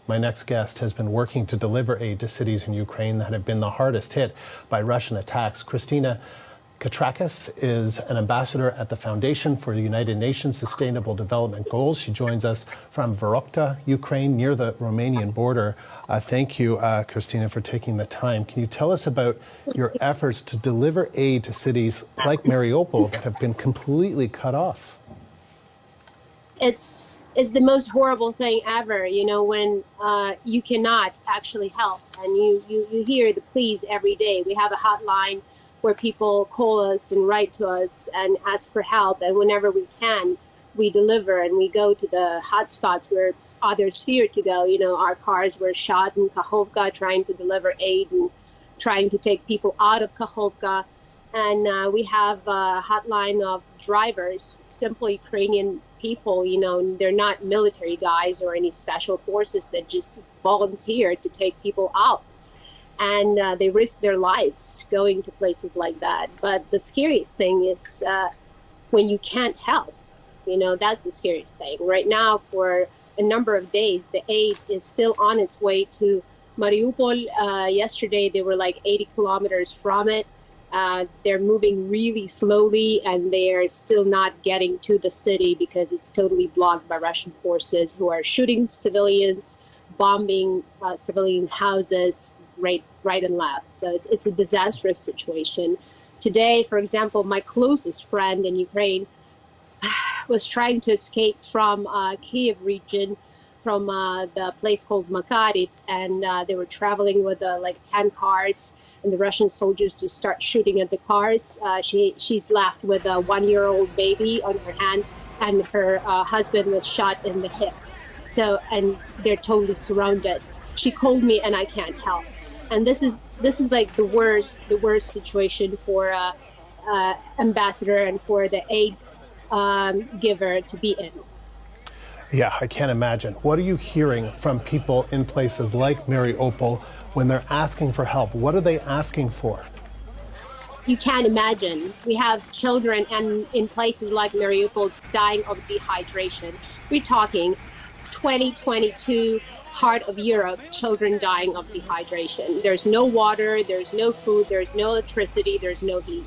My next guest has been working to deliver aid to cities in Ukraine that have been the hardest hit by Russian attacks. Christina Katrakis is an ambassador at the Foundation for the United Nations Sustainable Development Goals. She joins us from Vorokta, Ukraine, near the Romanian border. Thank you, Christina, for taking the time. Can you tell us about your efforts to deliver aid to cities like Mariupol that have been completely cut off? It's the most horrible thing ever, you know, when you cannot actually help, and you hear the pleas every day. We have a hotline where people call us and write to us and ask for help, and whenever we can, we deliver, and we go to the hotspots where others fear to go. You know, our cars were shot in Kakhovka trying to deliver aid and trying to take people out of Kakhovka, and we have a hotline of drivers, simple Ukrainian people. You know, they're not military guys or any special forces that just volunteer to take people out. And they risk their lives going to places like that. But the scariest thing is when you can't help. You know, that's the scariest thing. Right now, for a number of days, the aid is still on its way to Mariupol. Yesterday, they were like 80 kilometers from it. They're moving really slowly, and they are still not getting to the city because it's totally blocked by Russian forces who are shooting civilians, bombing civilian houses, right and left. So it's a disastrous situation. Today, for example, my closest friend in Ukraine was trying to escape from Kiev region, from the place called Makariv, and they were traveling with like 10 cars, and the Russian soldiers just start shooting at the cars. She's left with a 1-year-old baby on her hand, and her husband was shot in the hip. So, and they're totally surrounded. She called me, and I can't help. And this is like the worst situation for ambassador and for the aid giver to be in. Yeah, I can't imagine. What are you hearing from people in places like Mariupol when they're asking for help? What are they asking for? You can't imagine. We have children, and in places like Mariupol, dying of dehydration. We're talking 2022. Heart of Europe, children dying of dehydration. There's no water, there's no food, there's no electricity, there's no heat.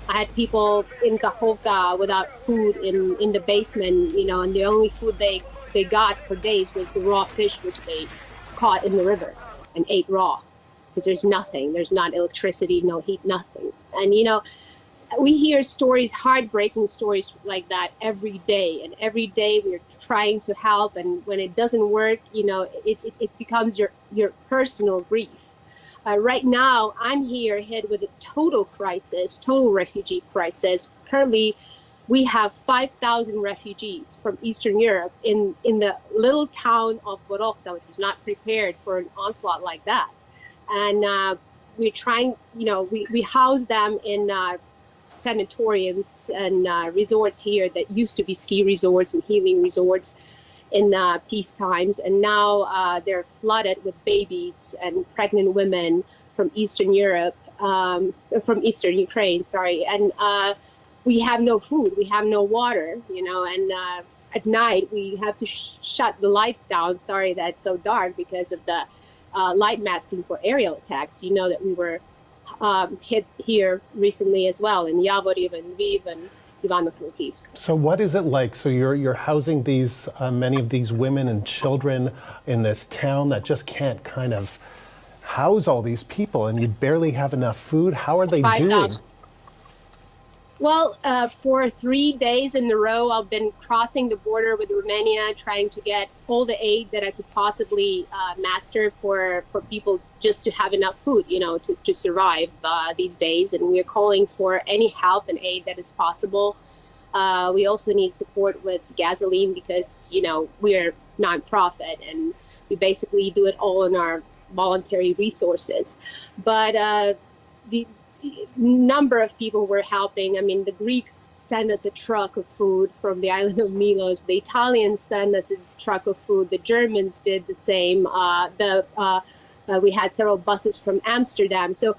I had people in Kakhovka without food in the basement, you know, and the only food they got for days was the raw fish which they caught in the river and ate raw, because there's nothing. There's not electricity, no heat, nothing. And, you know, we hear stories, heartbreaking stories like that every day, and every day we're trying to help, and when it doesn't work, you know, it becomes your personal grief. Right now, I'm here hit with a total crisis, total refugee crisis. Currently, we have 5,000 refugees from Eastern Europe in the little town of Vorokta, which is not prepared for an onslaught like that. And we're trying, you know, we house them in sanatoriums and resorts here that used to be ski resorts and healing resorts in peace times, and now they're flooded with babies and pregnant women from Eastern Europe, from Eastern Ukraine, sorry. And we have no food, we have no water, you know, and at night we have to shut the lights down. Sorry that's so dark, because of the light masking for aerial attacks. You know that we were hit here recently as well in Yavoriv and Lviv and Ivano-Frankivsk. So what is it like? So you're housing these many of these women and children in this town that just can't kind of house all these people, and you barely have enough food. How are they doing? Well, for 3 days in a row, I've been crossing the border with Romania, trying to get all the aid that I could possibly master for people just to have enough food, you know, to survive these days. And we're calling for any help and aid that is possible. We also need support with gasoline because, you know, we're nonprofit and we basically do it all in our voluntary resources. But the number of people we're helping. I mean, the Greeks send us a truck of food from the island of Milos. The Italians send us a truck of food. The Germans did the same. We had several buses from Amsterdam. So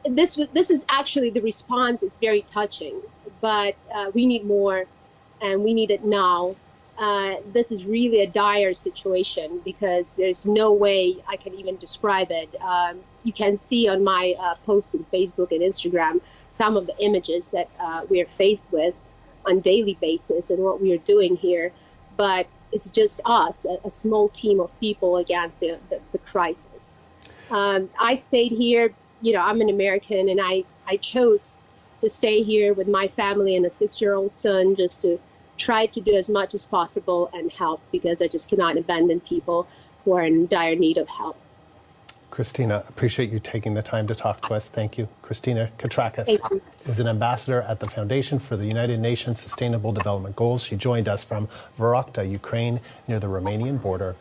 this is actually, the response is very touching, but we need more, and we need it now. this is really a dire situation because there's no way I can even describe it. You can see on my posts on Facebook and Instagram some of the images that we are faced with on daily basis and what we are doing here. But it's just us, a small team of people against the crisis. I stayed here, I'm an American, and I chose to stay here with my family and a 6-year-old son just to try to do as much as possible and help, because I just cannot abandon people who are in dire need of help. Christina, appreciate you taking the time to talk to us. Thank you. Christina Katrakis is an ambassador at the Foundation for the United Nations Sustainable Development Goals. She joined us from Vorokta, Ukraine, near the Romanian border.